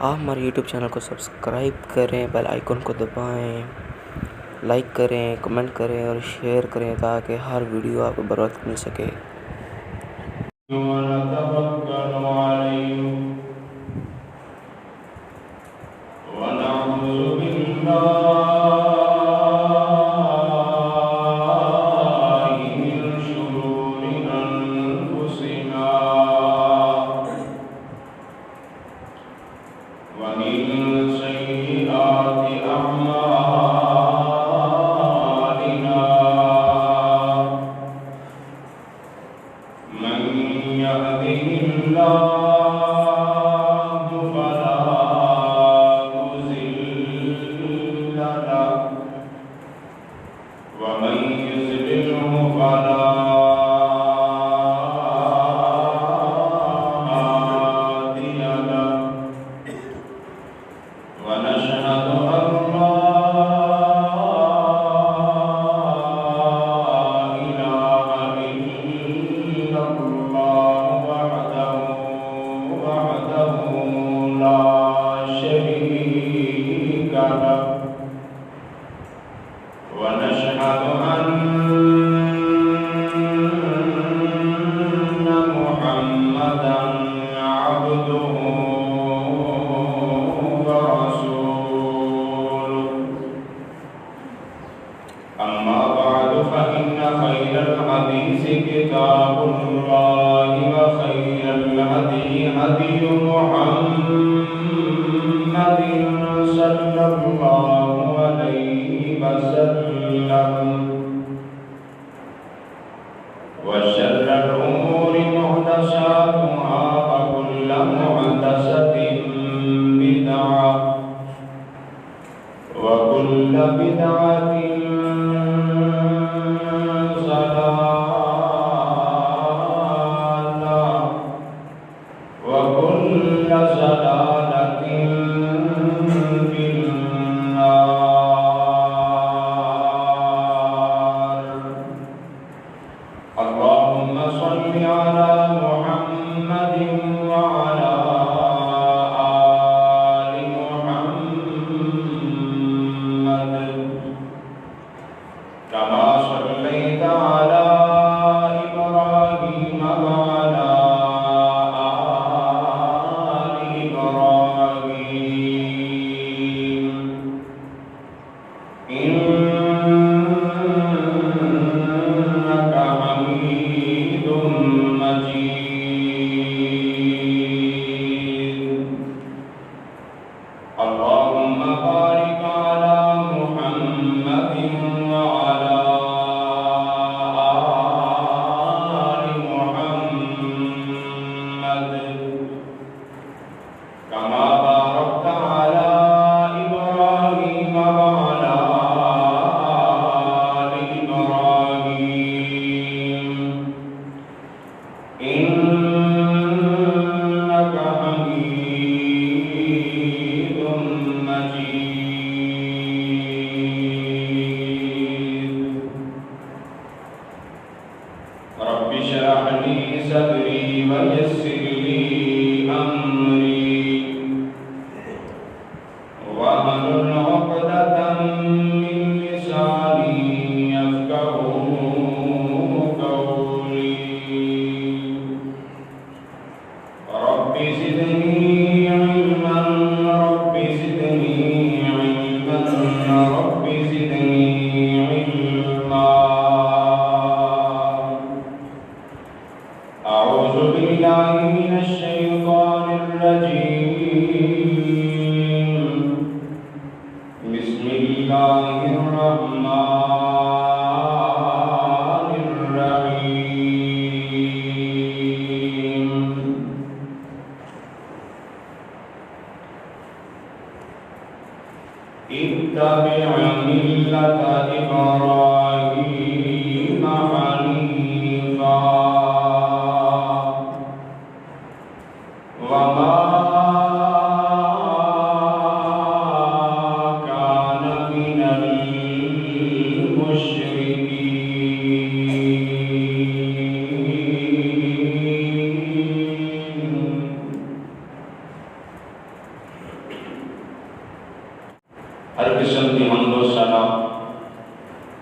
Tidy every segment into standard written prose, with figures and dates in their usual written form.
آپ ہمارے YouTube channel کو سبسکرائب کریں، بیل آئیکن کو دبائیں، لائک کریں، کمنٹ کریں اور شیئر کریں تاکہ ہر ویڈیو آپ کو بر وقت مل سکے۔ ونتوكل عليه ونعوذ بالله من شرور أنفسنا ومن سيئات أعمالنا من يهده الله فلا مضل له ومن يضلله فلا هادي له ونشهد أن لا إله إلا الله وحده لا شريك له ونشهد أن محمدا عبده ورسوله أما بعد فإن خير الحديث كتاب الله وخير الهدي هدي محمد صلى الله عليه وسلم وشر الأمور محدثاتها وكل محدثة بدعة وكل بدعة ضلالة وكل ضلالة في النار. اللهم صل على محمد وعلى آل محمد كما صليت على إبراهيم وعلى آل إبراهيم إنك حميد مجيد. اللهم بارك على محمد وعلى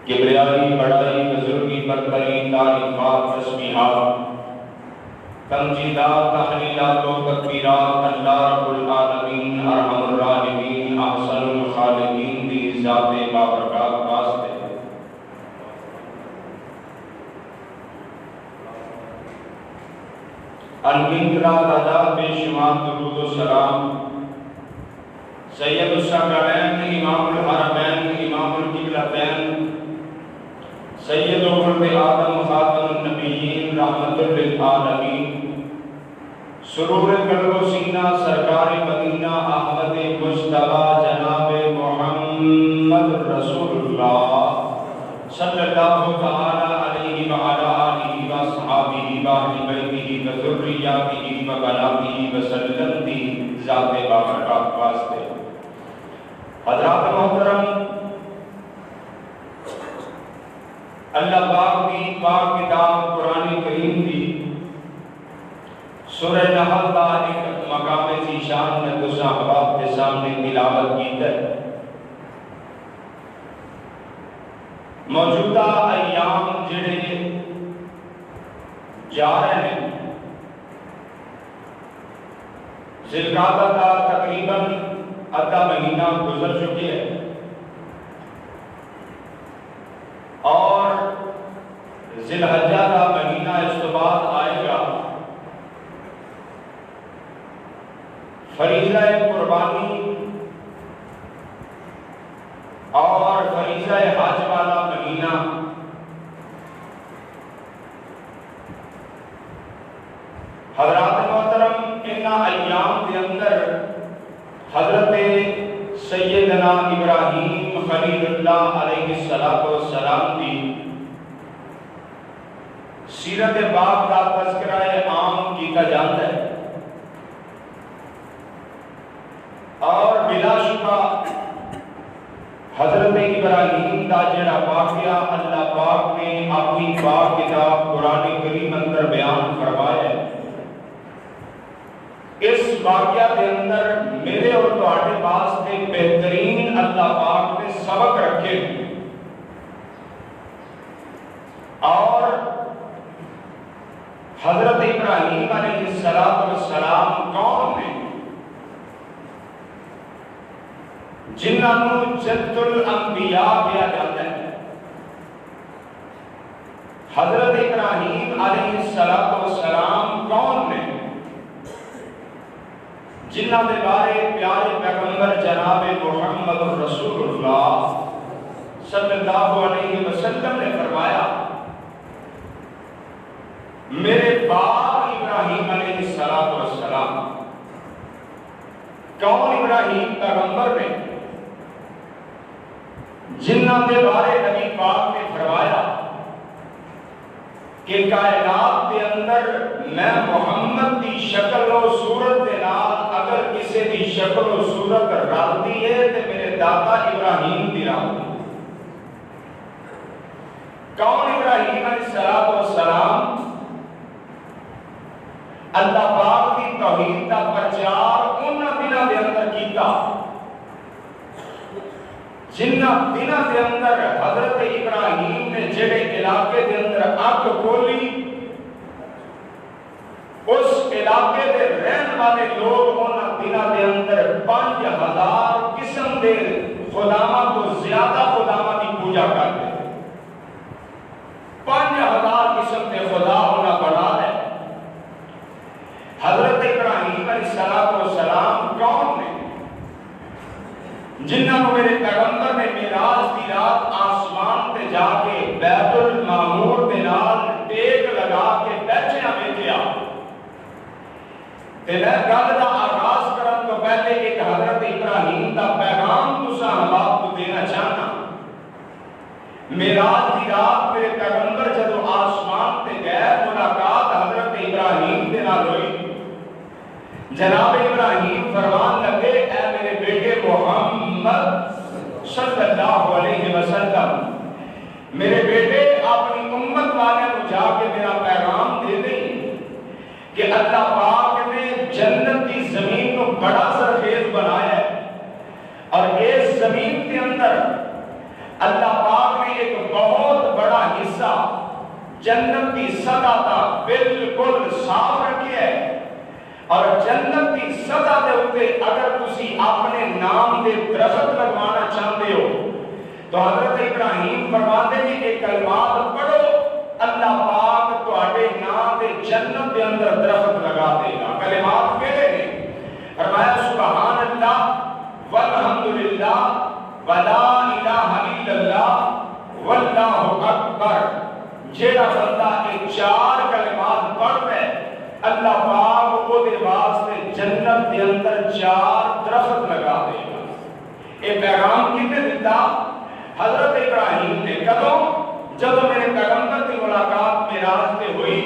کبریائی بڑائی بزرگی برتری تعریفات تسبیحات تمجیدات تحلیلات و تکبیرات اللہ رب العالمین ارحم الراحمین احسن الخالقین دی ذات بابرکات واسطے انگنترا تعداد بے شمار درود و سلام سید الثقلین امام الحرمین امام القبلتین سید ولد آدم خاتم النبیین رحمت للعالمین سرور قلب و سینہ سرکار مدینہ احمد مجتبی جناب محمد رسول اللہ صلی اللہ تعالی علیہ وعلی آلہ وصحابہ واہل بیتہ وذریاتہ وبناتہ وسلم دی ذات بابرکات واسطے حضرات محترم اللہ پاک دی پاک کتاب قرآن کریم دی سورہ نحل کا ایک مقام ذیشان میں دو صحابہ کے سامنے تلاوت کی ہے۔ موجودہ ایام جڑے جا رہے ہیں ذی القعدہ کا تقریباً آدھا مہینہ گزر چکے ہیں اور ذی الحجہ کا مہینہ اس کے بعد آئے گا۔ فریضہ قربانی اور فریضہ حج والا مہینہ حضرات محترم ان ایام کے اندر حضرت سیدنا ابراہیم خلیل اللہ علیہ السلام کی سیرت باپ کا تذکرہ عام کیتا جاتا ہے اور بلا شبہ حضرت ابراہیم کا جڑا واقعہ اللہ پاک نے اپنی پاک کتاب قرآن کریم اندر بیان فرمایا ہے، اس واقعہ کے اندر میرے اور تہاڈے واسطے بہترین اللہ پاک نے سبق رکھے اور حضرت ابراہیم علیہ السلام کون نے جنہاں نوں جد الانبیاء کہا جاتا ہے۔ حضرت ابراہیم علیہ السلام کون نے جنہاں دے بارے پیارے پیغمبر جناب محمد رسول اللہ صلی اللہ علیہ وسلم نے فرمایا میرے باپ ابراہیم علیہ السلام۔ کون ابراہیم پیغمبر نے جنہاں دے بارے نبی پاک نے فرمایا کہ کائنات کے اندر میں محمد دی شکل و صورت دے نال اگر کسی دی شکل و صورت رلدی ہے تو میرے دادا ابراہیم دی رلدی۔ کون ابراہیم علیہ السلام؟ اللہ پاک کی توحید کا پرچار انہاں دنوں دے اندر کیتا جنہاں دنوں دے اندر حضرت ابراہیم نے جڑے علاقے دے اندر اگ کھولی اس علاقے دے رہن والے لوگ انہاں دنوں دے اندر 5000 قسم دے خداواں تو زیادہ خداواں کی پوجا کرتے 5000 قسم دے خدا انہاں بنا ہے۔ حضرت ابراہیم علیہ السلام کون نے جنہاں کو میرے پیغمبر نے معراج کی رات آسمان تے جا کے بیت المعمور دے نال ٹیک لگا کے بیٹھیا ویکھیا تے میں گل دا آغاز کرن تو پہلے ایک حضرت ابراہیم دا پیغام تساں آپ کو دینا چاہنا۔ معراج کی رات میرے پیغمبر جدو آسمان تے گئے ملاقات حضرت ابراہیم دے نال ہوئی۔ جناب ابراہیم فرمان لگے اے میرے بیٹے محمد صلی اللہ علیہ وسلم، میرے بیٹے اپنی امت والے کو جا کے میرا پیغام دے دیں کہ اللہ پاک نے جنت کی زمین کو بڑا سرخیز بنایا ہے اور اس زمین کے اندر اللہ پاک نے کے ایک بہت بڑا حصہ جنت کی سطح تک بالکل صاف رکھے ہے، اور جنت کی سطح دے اوپر اگر تسی اپنے نام دے درخت لگوانا چاہتے ہو تو حضرت ابراہیم فرماتے ہیں کہ کلمات پڑھو، اللہ پاک تواڈے نام دے جنت دے اندر درخت لگا دے گا۔ کلمات کہڑے نے؟ فرمایا سبحان اللہ والحمدللہ ولا الہ الا اللہ واللہ اکبر۔ جیڑا بندہ یہ 4 کلمات پڑھتا ہے اللہ پاک وہ دے واسطے جنت دے اندر 4 درخت لگا دے گا۔ یہ پیغام کتنے دیتا؟ حضرت ابراہیم نے کدوں؟ جب میرے پیغمبر کی ملاقات معراج پہ ہوئی،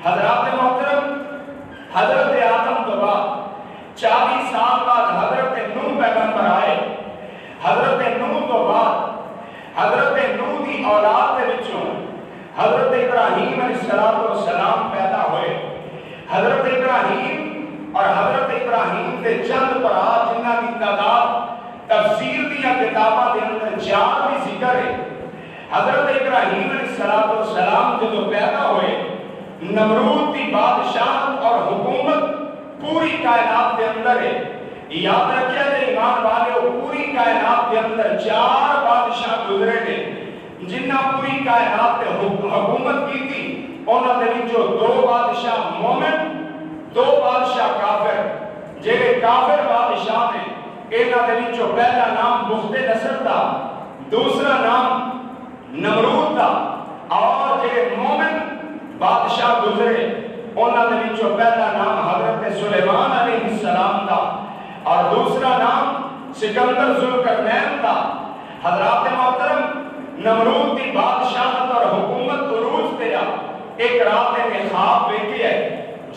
حضرات محترم حضرت آدم کے بعد 40 سال بعد حضرت نوح پیغمبر آئے، حضرت نوح تو بعد حضرت نوح کی اولاد کے وچوں حضرت ابراہیم علیہ السلام پیدا ہوئے۔ حضرت ابراہیم اور حضرت ابراہیم کے چند برا جنہ کی تعداد تفسیر دیا کتاباں دے اندر 4 بھی ذکر ہے۔ حضرت ابراہیم علیہ السلام جو پیدا ہوئے، نمرود کی بادشاہت اور حکومت پوری کائنات کے اندر ہے۔ یاد رکھیا جے ایمان والے، پوری کائنات کے اندر 4 بادشاہ گزرے نے جنہ پوری کائنات پہ حکومت کی تھی۔ انہوں نے جو 2 بادشاہ مومن، 2 بادشاہ کافر۔ جیڑے کافر بادشاہ نے انہوں نے جو پہلا نام بخت نصر تھا، دوسرا نام نمرود تھا، اور جیڑے مومن بادشاہ گزرے انہوں نے جو پہلا نام حضرت سلیمان علیہ السلام تھا اور دوسرا نام سکندر ذوالقرنین تھا۔ حضرات محترم نمرود کی بادشاہت اور حکومت عروج پہ ایک رات نے خواب دیکھی ہے،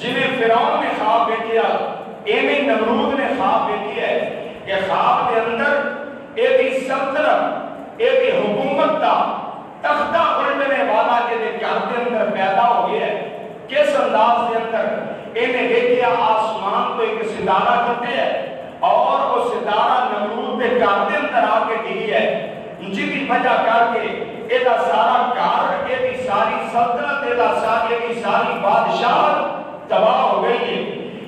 جنہیں فرعون نے خواب دیکھی ہے، ایویں نمرود نے خواب دیکھی ہے کہ خواب کے اندر ایک سلطنت، ایک حکومت کا تختہ الٹنے والا کے گھر کے اندر پیدا ہو گیا ہے۔ کس انداز کے اندر؟ انہیں دیکھیا آسمان تو ایک ستارہ کرتے ہیں اور وہ ستارہ نمرود کے گھر کے اندر آ کے ڈگی ہے، جن کی وجہ کر کے ایدہ سارا گھر، ایدی ساری سلطنت، ایدی ساری بادشاہت تباہ ہو گئی ہے۔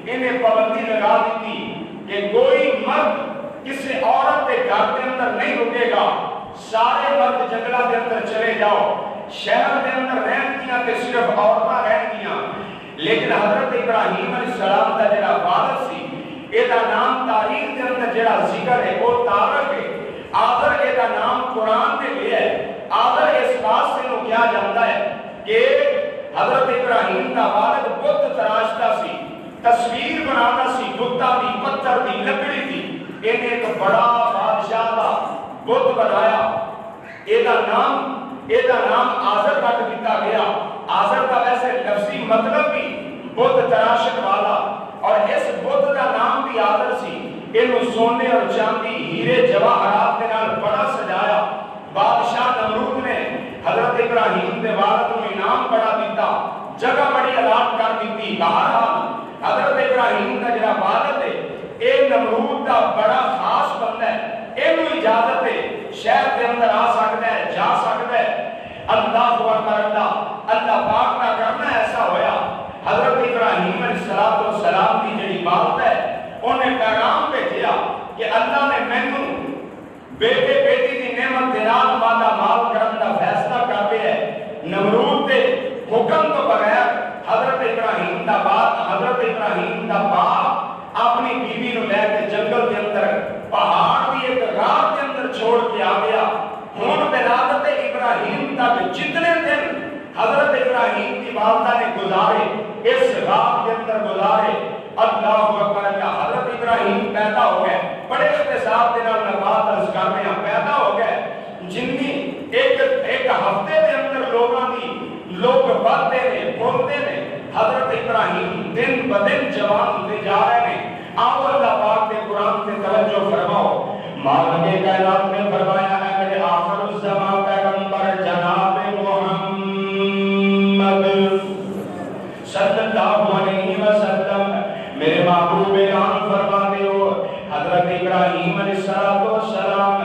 انہیں پابندی لگا دی تھی کہ کوئی مرد کسی عورت کے گھر کے اندر نہیں رکے گا، سارے مرد جنگلہ کے اندر چلے جاؤ، شہر کے اندر رہن گیا کہ صرف عورتاں رہن گیا۔ لیکن حضرت ابراہیم علیہ السلام کا جڑا والد سی، ایدہ نام تاریخ کے اندر جڑا ذکر ہے وہ تارک ہے۔ آدھر ایدہ نام قرآن میں لیا ہے۔ آدھر اس بات سے وہ کیا جانتا ہے کہ حضرت ابراہیم کا والد بت تراشتا سی، تصویر بناتا سی، بتہ دی، پتھر دی، لکڑی دی۔ انہیں ایک بڑا بادشاہ کا بت بنایا۔ ایدہ نام آزر رکھ دیتا گیا۔ آزر کا ویسے لفظی مطلب بھی بت تراشن والا، اور اس بت کا نام بھی آزر سی۔ انہوں سونے اور چاندی، ہیرے، جواہرات کے نال بڑا سجایا۔ بادشاہ نمرود نے حضرت ابراہیم کے والد کو انعام بڑا دیتا، جگہ بڑی الاٹ کر دیتی۔ بہرحال حضرت ابراہیم کا جڑا والد ہے، اے نمرود کا بڑا خاص بندہ ہے، انہوں اجازت ہے شہر کے اندر آ سکتا ہے، جا سکتا ہے۔ اللہ اکبر اللہ پاک کا کرنا ایسا ہویا۔ حضرت ابراہیم علیہ السلام کی جڑی بات ہے انہیں پیغام بھیجا کہ اللہ نے مینوں بیٹے بیٹی کی نعمت دینال مالا مال کرن کا فیصلہ کر دیا ہے۔ نمرود کے حکم تو بغیر حضرت ابراہیم کا باپ اپنی بیوی نو لے کے جنگل کے اندر پہاڑ کی ایک راہ کے اندر چھوڑ کے آ گیا۔ ہن ولادت ابراہیم تک جتنے دن حضرت ابراہیم کی والدہ نے گزارے اس راہ کے اندر گزارے، اللہ اکبر اللہ، حضرت ابراہیم پیدا ہو گئے۔ بڑے اختصار کے نال بات عرض کر رہے ہیں، پیدا ہو گئے۔ جنی ایک ہفتے کے اندر لوگ بڑھتے نے، بولتے نے، حضرت ابراہیم دن بدن جوان ہوتے جا رہے ہیں۔ آؤ اللہ پاک کے قرآن سے توجہ فرماؤ۔ مالک کائنات نے فرمایا ہے میرے آخر الزمان پیغمبر جناب محمد صلی اللہ علیہ وسلم، میرے محبوب اعلان فرماتے ہو حضرت ابراہیم علیہ السلام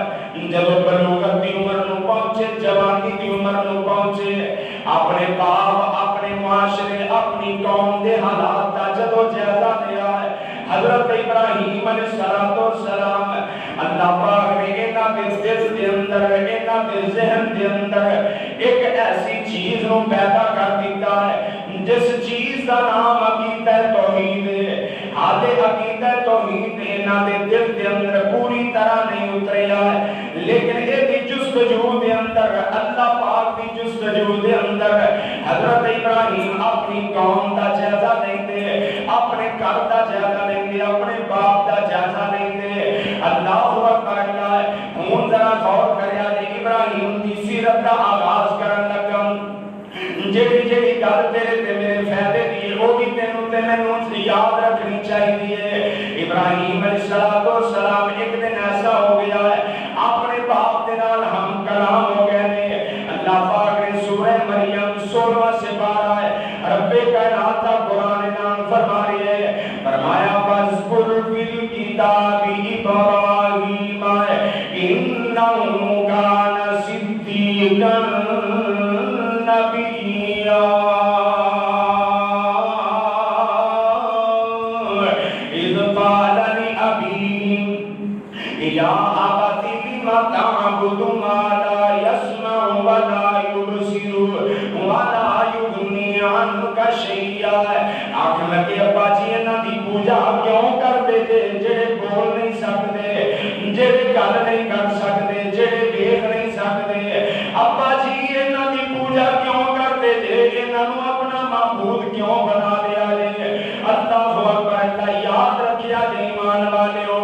جب بلوغت کی عمر نو پہنچے جوانی کی عمر نو پہنچے اپنے باپ اپنے معاشرے اپنی قوم دے حالات دا جدو جائزہ لیا ہے حضرت ابراہیم علیہ السلام اللہ پاک نے انہاں دے دل دے اندر انہاں دے ذہن دے اندر ایک ایسی چیز نو پیدا کر دیتا ہے جس چیز دا نام عقیدہ توحید ہے آدھے عقیدہ توحید انہاں دے دل دے اندر پوری طرح نہیں اتریا ہے لیکن ایک جستجو دے اندر اللہ پاک دی جستجو دے اندر حضرت ابراہیم اپنی قوم دا جائزہ لیندے اپنے گھر دا جائزہ لیندے اپنے باپ دا جائزہ لیندے اللہ اکبر ہوں ذرا غور کریا جے ابراہیم دی سیرت دا آغاز کرن لگا جیڑی جیڑی گل تیرے تے میرے فائدے دی وہ بھی تینوں تے مینوں یاد رکھنی چاہیے ابراہیم علیہ السلام ایک دن ایسا ہو گیا ہے اپنے باپ دے نال ہم کلام ہو گئے نے اللہ پاک نے سورہ مریم 16 سے 12 ہے رب کائنات کا قرآن نام فرما رہی ہے فرمایا فاذکر فی الکتاب ابراہیم انہ کان صدیقا نبیا اذ قال لأبیہ یا ابت لم تعبد ما لا يسمع ولا يبصر ولا يغني عنك شيئا آنکھ لگے ابا جی انہاں دی پوجا کیوں کرتے جے جڑے بول نہیں سکتے جڑے گل نہیں کر سکتے جڑے دیکھ نہیں سکتے ابا جی انہاں دی پوجا کیوں کرتے جے انہاں نو اپنا معبود کیوں بنا لیا جے اللہ اکبر اللہ یاد رکھیا جے ایمان والےو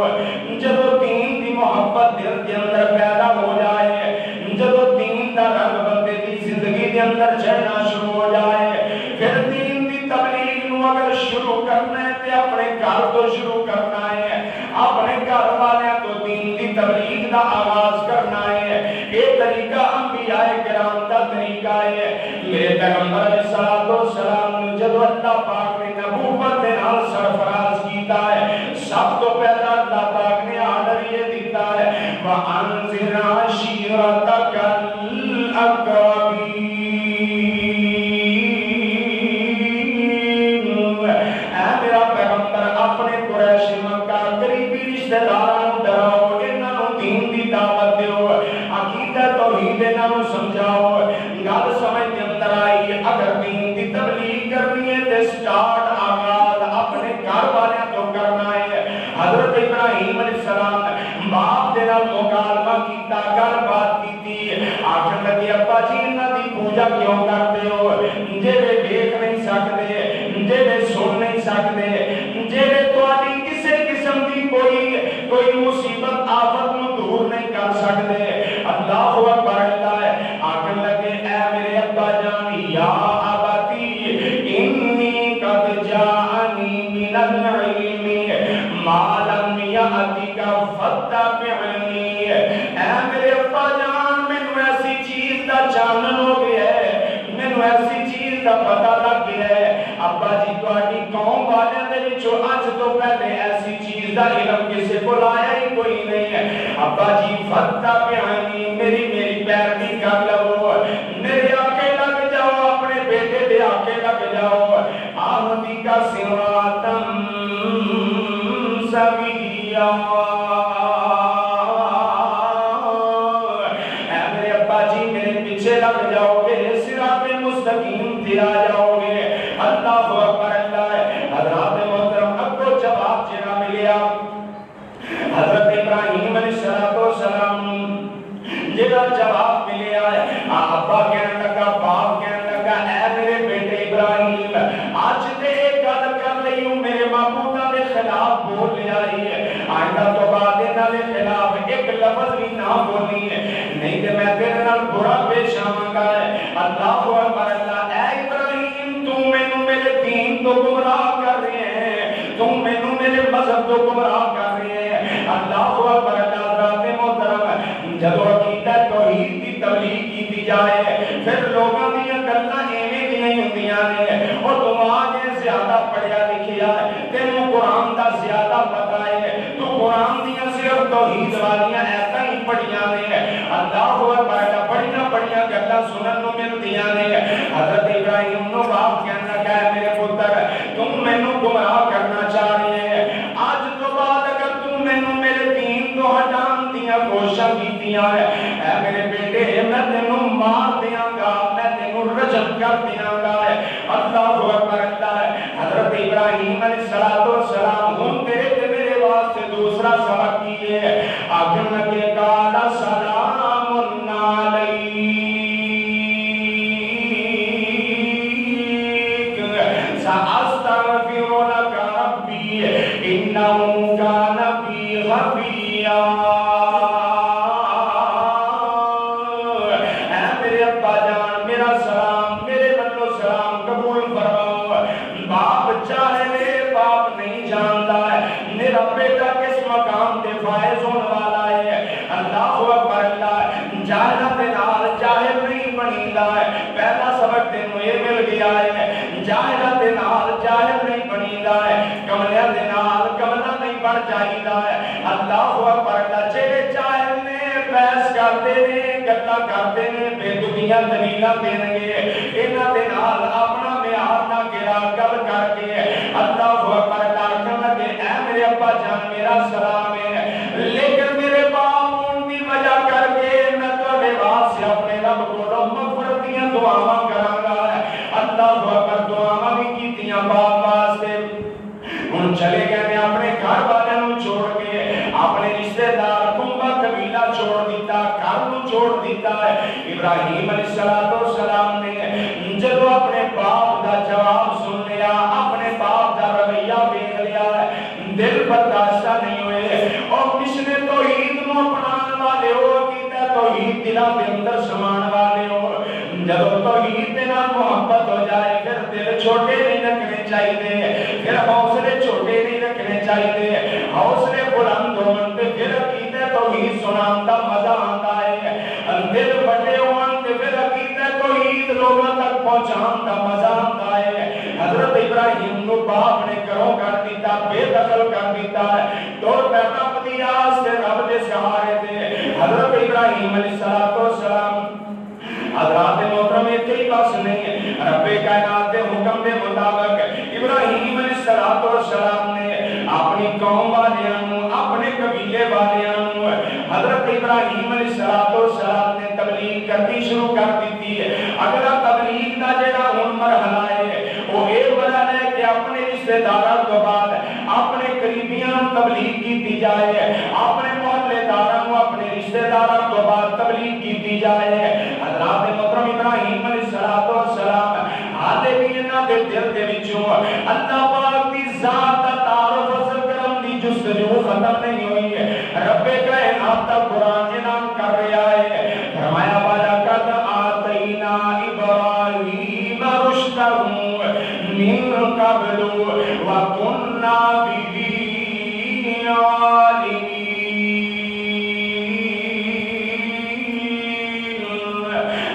جدو دین دی محبت دل کے اندر پیدا ہو جائے جدو دین دا رنگ بندے دی زندگی دے اندر چڑھنا شروع ہو جائے پھر دین دی تبلیغ نو اگر شروع کرنا ہے تے اپنے گھر تو شروع کرنا ہے اپنے گھر والے تو دین دی تبلیغ دا آغاز کرنا ہے یہ طریقہ انبیاء کرام دا طریقہ ہے میرے پیغمبر علیہ السلام جدو اللہ پاک نے نبوت دے نال سرفراز کیتا ہے سب تو پہلا اللہ پاک نے آرڈر یہ دیتا ہے وَأَنذِرْ عَشِيرَتَكَ الْأَقْرَبِينَ اے میرا پیغمبر اپنے قریش مکہ قریبی رشتہ داراں ڈراؤ انہاں نوں دین دی دعوت دیو عقیدہ توحید انہاں نوں سمجھاؤ گل سمجھ کے اندر آئی اگر دین دی تبلیغ کرنی ہے تے سٹارٹ آغاز اپنے گھر والوں تو کرنا ہے حضرت ابراہیم علیہ السلام باپ دے نال مکالمہ کیتا گل بات کیتی آخر لگے ابا جی انہاں دی پوجا کیوں کرتے ہو جڑے دیکھ نہیں سکتے جڑے سن نہیں سکتے جڑے تہاڈی کسے قسم دی کوئی مصیبت آفت نو دور نہیں کر سکتے اللہ اکبر اللہ آخر لگے اے میرے ابا جان یا ابتی انی قد جاءنی من العلم ما لم یأتک فاتبعنی اے میرے ابا جان مینوں ایسی چیز دا جانن ہو گیا ہے مینوں ایسی چیز دا پتہ لگ گیا ہے ابا جی تہاڈی قوم والے دے وچوں اج تو پہلے ایسی چیز دا علم کسے کول آیا ہی کوئی نہیں ہے ابا جی فاتبعنی میری پیروی کر لو میرے آگے لگ جاؤ اپنے بیٹے دے آگے لگ جاؤ آمدی کا صراطم سویا اے میرے ابا جی میرے پیچھے لگ جاؤ گے صراط مستقیم پہ آ جاؤ گے اللہ اکبر اللہ حضرات محترم اب کو جواب جنا ملیا حضرت ابراہیم علیہ السلام جڑا جواب ملیا ہے ابا کہنے لگا باپ کہنے لگا اے میرے بیٹے ابراہیم آج تے ایک گل کر رہی ہوں میرے معبودہ کے خلاف بول لیا ہی ہے آئندہ تو بعد انہاں دے خلاف ایک لفظ بھی نہ بولنی ہے نہیں تے میں تیرے نال برا پیش آواں گا اللہ اکبر اللہ اے ابراہیم تم مینوں میرے دین تو گمراہ کر رہے ہیں تم مینوں میرے مذہب تو گمراہ کر رہے ہیں اللہ اکبر اللہ حضرات محترم جدو عقیدہ توحید کی تبلیغ کی جائے پھر لوگوں دیا گلاں ایویں دی نہیں ہوندیاں نے اور تم آگے زیادہ پڑھیا لکھیا ہے تینوں قرآن دا زیادہ پتہ ہے تو قرآن دیا صرف توحید والیاں ایسا ہی پڑھیاں نے اللہ اکبر بڑیاں بڑیاں گلاں سنن نوں ملدیاں نے حضرت ابراہیم نو باپ کہن لگا ہے میرے پتر تم مینوں گمراہ کرنا چاہ رہے ہیں اج تو بعد اگر تم مینوں میرے دین تو ہٹان دیاں کوششاں کیتیاں ہے اے میرے بیٹے میں تینوں مار دیاں گا میں تینوں رجم کر دیاں گا اللہ اکبر اللہ حضرت ابراہیم علیہ السلام ہن تیرے تے میرے واسطے دوسرا سبق کی ہے آخر لگے قال سلام علیک سأستغفر لك ربي إنه كان بي خفيا اے میرے ابا جان میرا سلام میرے بندو سلام قبول فرماؤ باپ چاہے میرے باپ نہیں جانتا ہے میرا بیٹا کس مقام تے فائز ہونے والا ہے اللہ اکبر اللہ جاہل دے نال جاہل نہیں بنیدا ہے پہلا سبق تینوں یہ مل گیا ہے جاہل دے نال جاہل نہیں بنیدا ہے کملے دے نال کملا نہیں بن جائیدا ہے اللہ اکبر اللہ جڑے جاہل نے بحث کرتے نے گلاں کرتے نے بے دنیا دلیلاں دین گے انہاں دے نال اپنا معیار نہ گرا گل کر کے اللہ اکبر اللہ کہن لگے اے میرے ابا جان میرا سلام ہے لیکن میرے باپ ہون دی وجہ کر کے میں تواڈے واسطے اپنے رب کولوں مغفرت دیاں دعاواں کراں گا اللہ اکبر دعاواں بھی کیتیاں باپ واسطے ہن چلے گئے نے اپنے گھر والوں نوں چھوڑ کے اپنے رشتہ دار کنبہ قبیلہ چھوڑ دیتا گھر نوں چھوڑ دیتا ہے ابراہیم علیہ السلام نے جب اپنے باپ دا جواب سن لیا اپنے باپ دا رویہ دیکھ لیا دل برداشت نہیں ہوئے اور کس نے توحید نو اپنان والے ہو کیتا توحید دلاں دے اندر سمان والے ہو جب توحید دے نال محبت ہو جائے پھر دل چھوٹے نہیں رکھنے چاہیے پھر حوصلے چھوٹے نہیں رکھنے چاہیے حوصلے بلند ہون تے پھر عقیدہ توحید سنان دا مزہ آتا ہے دل بڑے ہون تے پھر عقیدہ توحید لوگوں تک پہنچان دا مزہ آتا ہے حضرت ابراہیم نو باپ نے گھروں کر دیتا بے دخل کر دیتا ہے تو پیدا پتیاس سے رب دے سہارے تھے حضرت ابراہیم علیہ السلام حضرات محترم اتنی بس نہیں رب کائنات دے حکم دے مطابق ابراہیم علیہ السلام نے اپنی قوم والیاں اپنے قبیلے والیاں حضرت ابراہیم علیہ السلام نے تبلیغ کرنی شروع کر دیتی ہے اگلا تبلیغ دا جڑا ہن مرحلہ ہے وہ اے بڑا ہے کہ اپنے رشتہ داراں تو بعد اپنے قریبیاں تبلیغ کیتی جائے اپنے محلے داراں اپنے رشتہ داراں تو بعد تبلیغ کیتی جائے حضرات محترم ابراہیم علیہ السلام حالے بھی انہاں دے دل دے وچوں اللہ پاک دی ذات دا تعارف حاصل کرن دی جستجو ختم نہیں ہوئی ہے رب کائنات دا قرآن انعام کر رہا ہے فرمایا وَلَقَدْ آتَيْنَا إِبْرَاهِيمَ رُشْدَهُ مِن قَبْلُ وَكُنَّا بِهِ عَالِمِينَ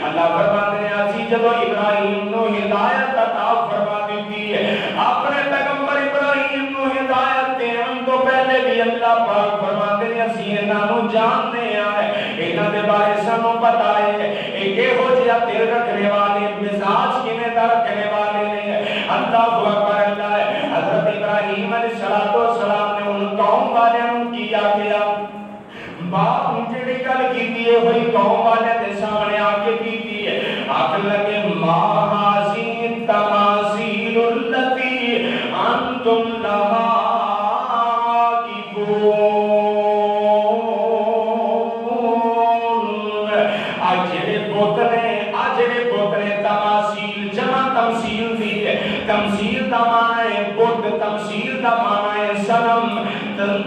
اللہ فرماتے ہیں اسی جدو ابراہیم نو ہدایت عطا فرما دیتی ہے اپنے پیغمبر ابراہیم نو ہدایت دین تو پہلے بھی اللہ پاک فرماتے ہیں اسی انہاں نو جانتے ہیں انہاں دے بارے سانوں پتہ ہے کہ ہو جیا دل رکھنے والے مزاج کیویں دا رکھنے والے نے اللہ اکبر اللہ حضرت ابراہیم علیہ السلام نے ان قوم والوں نو کیا کیا باپ جڑی گل کیتی ہے وہی قوم والے دے سامنے آ کے کیتی ہے آکھ لگے ما ہاذی تماثیل التی انتم لها تماثیل جمع تمثیل دی ہے تمثیل دا معنی ہے بت تمثیل دا معنی ہے صنم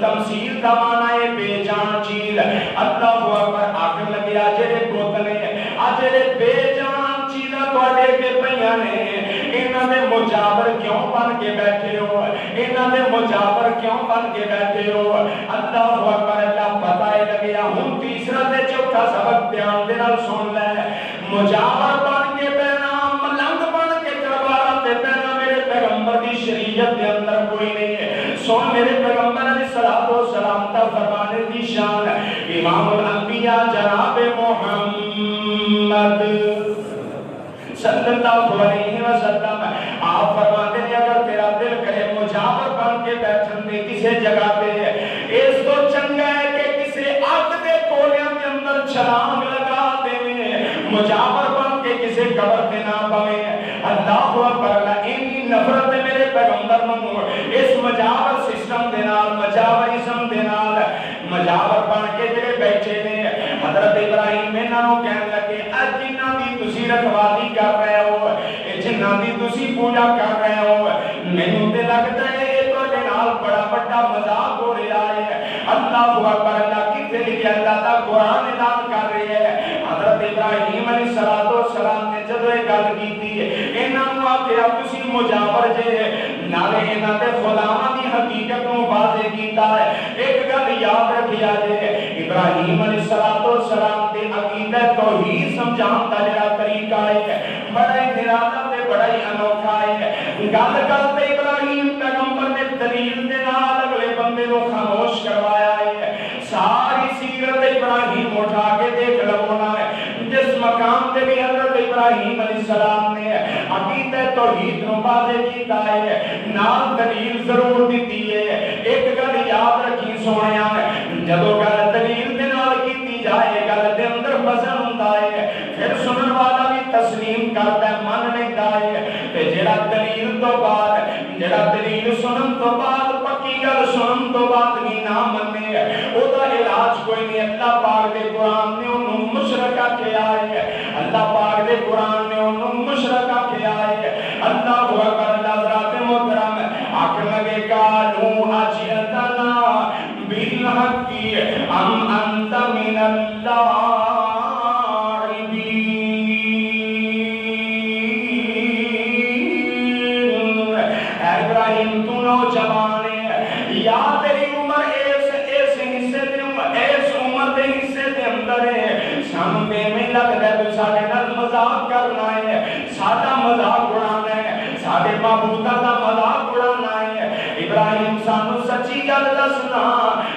تمثیل دا معنی ہے بے جان چیز اللہ اکبر آخر لگے آجرے بوتلے آجرے بے جان چیزاں تواڈے کے پئیاں نے انہاں دے مجاور کیوں بن کے بیٹھے ہو انہاں دے مجاور کیوں بن کے بیٹھے ہو اللہ اکبر اللہ پتہ ہے لگیا ہن تیسرا تے چوتھا سبق دھیان دے نال سن لے مجاور بن کے بیٹھنا ملنگ بن کے دربار تے بیٹھنا میرے پیغمبر دی شریعت دے اندر کوئی نہیں ہے سن میرے پیغمبر علیہ السلام تا فرمانے دی شان امام الانبیاء جناب محمد صلی اللہ علیہ وسلم آپ فرماتے ہیں اگر تیرا دل کرے مجاور بن کے بیٹھن دے کسے جگہ پہ اس تو چنگا ہے کہ کسے آگ دے کولیاں کے اندر چھلانگ لگا دے مجاور بن کے کسے قبر پہ نہ پوے اللہ اکبر اللہ انی نفرت میرے پیغمبر نو اس مجاور سسٹم دے نال مجاورزم دے نال مجاور بن کے جڑے بیٹھے نے حضرت ابراہیم انہاں نو کہن لگے جنہاں دی تسی رکھوالی کر رہے ہو جنہاں دی تسی پوجا کر رہے ہو مینوں تے لگدا ہے اے تواڈے نال بڑا بڑا مذاق ہو رہا ہے اللہ اکبر اللہ کتے لکھیا اللہ دا قرآن اعلان کر رہے ہیں حضرت ابراہیم علیہ السلام نے جدوں یہ گل کیتی انہاں نو آکھیا تسی مجاور جے نالے انہاں دے خداواں دی حقیقت نو واضح کیتا ہے ایک گل یاد رکھیا جے ابراہیم علیہ السلام دے عقیدہ توحید سمجھان دا جڑا طریقہ ہے بڑا ہی نرالا تے بڑا ہی انوکھا ہے گل گل تے ابراہیم پیغمبر نے دلیل دے نال اگلے بندے نو خاموش کروایا ہے ساری سیرت ابراہیم اٹھا کے دیکھ لو نا جس مقام تے بھی حضرت ابراہیم علیہ السلام نے عقیدہ توحید نو واضح کیتا ہے نال دلیل ضرور دیتی ہے ایک گل یاد رکھی سونیا جدوں گل دلیل دے نال کیتی جائے گل دے اندر وزن ہوندا ہے پھر سنن والا بھی تسلیم کرتا ہے من لیتا ہے تے جڑا دلیل تو بعد جڑا دلیل سنن تو بعد پکی گل سنن تو بعد بھی نہ منے او دا علاج کوئی نہیں اللہ پاک دے قرآن نے انہوں مشرک کیا ہے اللہ پاک دے قرآن نے انہوں مشرک کیا ہے اللہ اکبر اللہ ذات محترم آخر لگے قالوا اجئتنا بالحق ام انت من اللہ ابراہیم تو نوجوان ہے یا تیری عمر اس حصے دے اس عمر دے حصے دے اندر ہے سانوں تے میں لگدا ہے تو ساڈے نال مذاق کرنا ہے ساڈا مذاق اڑانا ہے ساڈے معبوداں دا مذاق اڑانا ہے ابراہیم سانوں سچی گل دسنا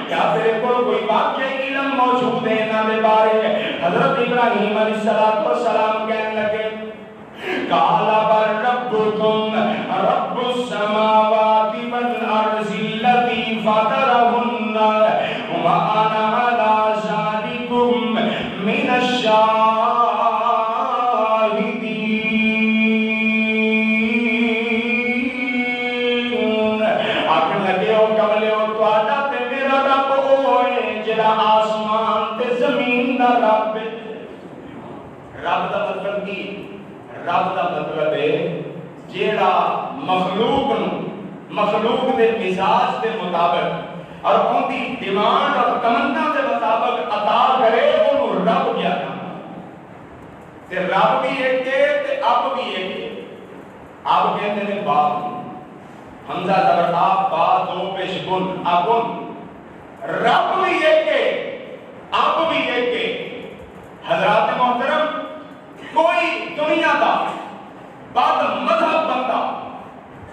کیا تیرے کول کوئی واقعی علم موجود ہے انہاں دے بارے حضرت ابراہیم علیہ السلام کہنے لگے قال بل ربكم رب السماوات والارض التي فطرهن وانا على ذلكم من الشاهدين آخر لگے ہو کملے ہو تواڈا تے میرا رب ہوئے جڑا آسمان تے زمین دا رب رب دا مطلب کی رب دا مطلب ہے جیڑا مخلوق دے مزاج دے مطابق اور ان دی ڈیمانڈ اور تمنا دے مطابق عطا کرے انہوں رب کیا جانا تے رب بھی ایک ہے تے اب بھی ایک ہے اب کہتے ہیں باپ حمزہ زبر آپ با دو پیش گن ابن رب بھی ایک ہے اب بھی ایک ہے حضرات محترم کوئی دنیا دا بد مذہب بندہ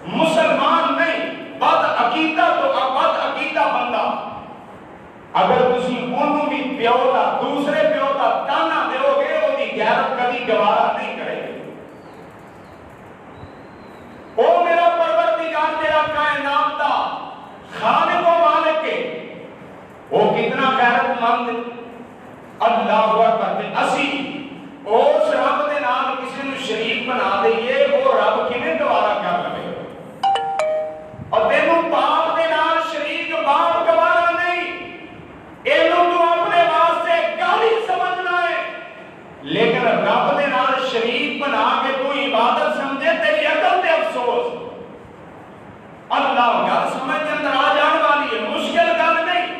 مسلمان نہیں بد عقیدہ تو بد عقیدہ بندہ اگر تسی انہوں بھی پیو دا دوسرے پیو دا تانا دیو گے وہ دی غیرت کبھی گوارا نہیں کرے او میرا پروردگار تیرا کائنات دا خالق و مالک ہے وہ کتنا غیرت مند اللہ اکبر اسی اس رب دے نال کسی نو شریک بنا دئیے وہ رب کیویں گوارا کر لے اور تینوں باپ دے نال شریک باپ گوارا نہیں اینوں تو اپنے واسطے گالی سمجھنا ہے لیکن رب دے نال شریک بنا کے تو عبادت سمجھے تیری عقل تے افسوس اللہ گل سمجھ کے اندر آ جان والی ہے مشکل گل نہیں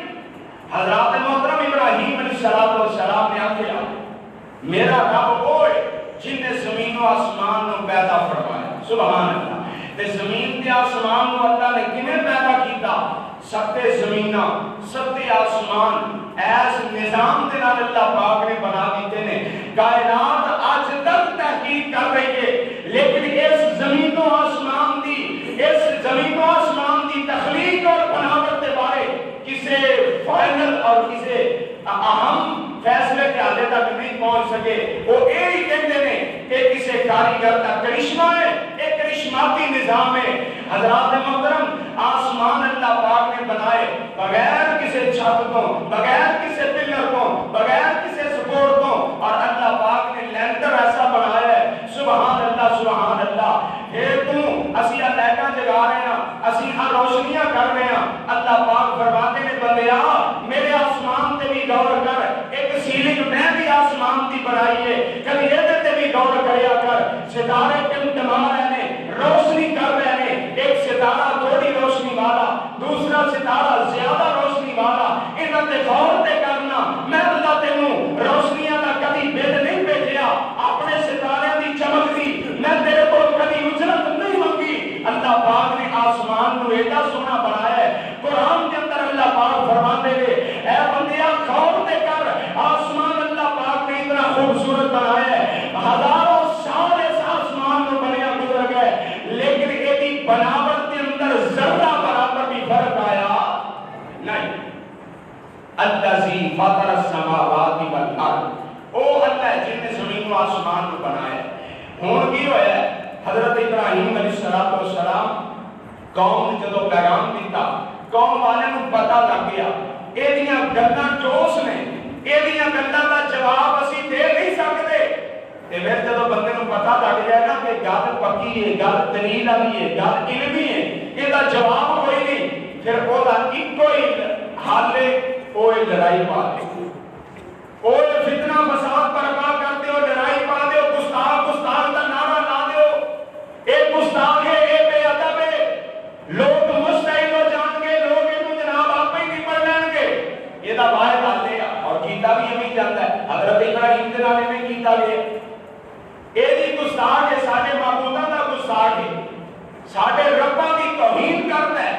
حضرات محترم ابراہیم علیہ السلام نے آخیا میرا رب وہ ہے جن نے زمین و آسمان نو پیدا فرمایا سبحان اللہ تے زمین تے آسمان نو اللہ نے کیویں پیدا کیتا ستے زمیناں ستے آسمان ایس نظام دے نال اللہ پاک نے بنا دیتے نے کائنات آج تک تحقیق کر رہی ہے لیکن اس زمین و آسمان دی تخلیق اور بناوٹ کے بارے کسے فائنل اور کسے اہم فیصلے کے حالے تک نہیں پہنچ سکے وہ یہی کہتے ہیں کہ کسی کاریگر کا کرشمہ ہے، ایک کرشماتی نظام ہے۔ حضرات محترم، آسمان اللہ پاک نے بنائے بغیر کسی چھت کو، بغیر کسی پلر کو، بغیر کسی سپورٹ کو، اور اللہ پاک نے لینڈر ایسا بنایا ہے، سبحان اللہ سبحان اللہ۔ اسی لائٹاں جگا رہے ہیں، اسی روشنیاں کر رہے ہیں، اللہ پاک فرماتے ہیں بندیا میرے آسمان تے بھی غور کر، ایک سیلنگ میں بھی آسمان دی بنائی ہے، کبھی یہ تے بھی غور کریا کر، ستارے ٹمٹما رہے ہیں، روشنی کر رہے ہیں، ایک ستارہ تھوڑی روشنی والا، دوسرا ستارہ زیادہ روشنی والا، انہاں تے غور تے کرنا۔ میں اللہ تینوں روشنیاں دا کبھی بل نہیں بھیجیا، اپنے ستارے دی چمک دی میں تیرے کو کبھی اجرت نہیں منگی۔ اللہ پاک نے آسمان کو ایڈا سونا بنایا ہے۔ قرآن کے اندر اللہ پاک فرماتے ہیں اے بندیا غور تے کر، آسمان اللہ پاک نے اتنا خوبصورت بنایا ہے، ہزاروں سال اس آسمان کو بنیا گزر گئے، لیکن ایدی بناوٹ کے اندر ذرہ برابر بھی فرق آیا نہیں۔ الذی فطر السماوات والارض، او اللہ جن نے زمین و آسمان کو بنایا۔ ہن کی ہویا ہے؟ حضرت ابراہیم علیہ السلام قوم نے جدو پیغام دیتا، قوم والے کو پتہ لگ گیا ایدیاں گلاں ٹھوس نے، ایدیاں گلاں دا جواب اسی دے نہیں سکتے۔ تے پھر جدو بندے کو پتہ لگ جائے نا کہ گل پکی ہے، گل دلیل والی ہے، گل علمی ہے، یہ دا جواب کوئی نہیں، پھر وہ دا ایکو ہی حل ہے، وہ لڑائی پا دے، وہ فتنہ فساد برپا کر دیو، لڑائی پا دیو، گستاخ گستاخ دا نعرہ لا دیو، ایک گستاخ ہے، ایک بے ادب ہے، لوگ مستحیل ہو جان گے، لوگ انہوں جناب آپ ہی نہیں پڑھ لیں گے، یہ دا باہر ڈال دے گا، اور کیتا بھی ہمیں جانتا ہے، حضرت ابراہیم کے نامے میں کیتا بھی ہے، ایدی گستاخ ہے، ساڑھے معبودہ دا گستاخ ہے، ساڑھے ربہ کی توہین کرتا ہے،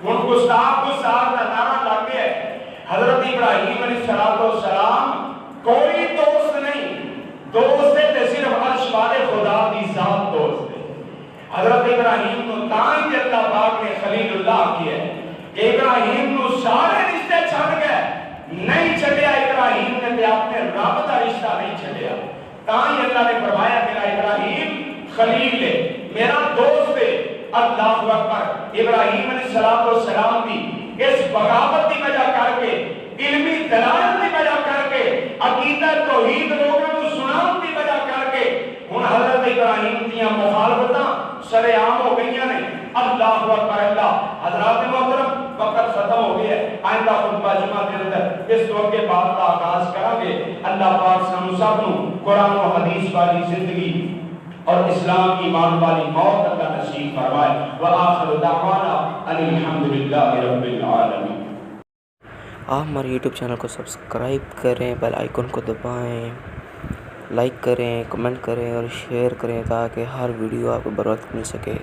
ان گستاخ دا نعرہ لگ گیا ہے۔ حضرت ابراہیم علیہ السلام کوئی دوست نہیں، دوست ہے صرف عرش والے خدا کی ذات دوست ہے۔ حضرت ابراہیم کو تائیں کہ اللہ پاک نے خلیل اللہ کیا ہے کہ ابراہیم کو سارے رشتے چھڑ گئے، نہیں چھڑیا ابراہیم نے تے اپنے رب کا رشتہ نہیں چھڑیا، تائیں اللہ نے فرمایا میرا ابراہیم خلیل ہے، میرا دوست ہے۔ اللہ اکبر۔ ابراہیم علیہ السلام بھی اس بغاوت کی وجہ کر کے، علمی دلائل کی وجہ کر کے، عقیدہ توحید لوگوں کو سناؤں کی وجہ کر کے، ہن حضرت ابراہیم دیاں مخالفتاں سر عام ہو گئی ہیں۔ اللہ اکبر اللہ۔ حضرات محترم وقت ختم ہو گیا ہے، آئندہ خطبہ جمعہ کے اندر اس وقت کے بعد کا آغاز کریں گے۔ اللہ پاک سانو سب نو قرآن و حدیث والی زندگی اور اسلام ایمان والی موت اللہ نصیب فرمائے۔ وآخر دعوانا ان الحمدللہ رب العالمین۔ آپ ہمارے یوٹیوب چینل کو سبسکرائب کریں، بیل آئیکن کو دبائیں، لائک کریں، کمنٹ کریں اور شیئر کریں تاکہ ہر ویڈیو آپ کو بر وقت مل سکے۔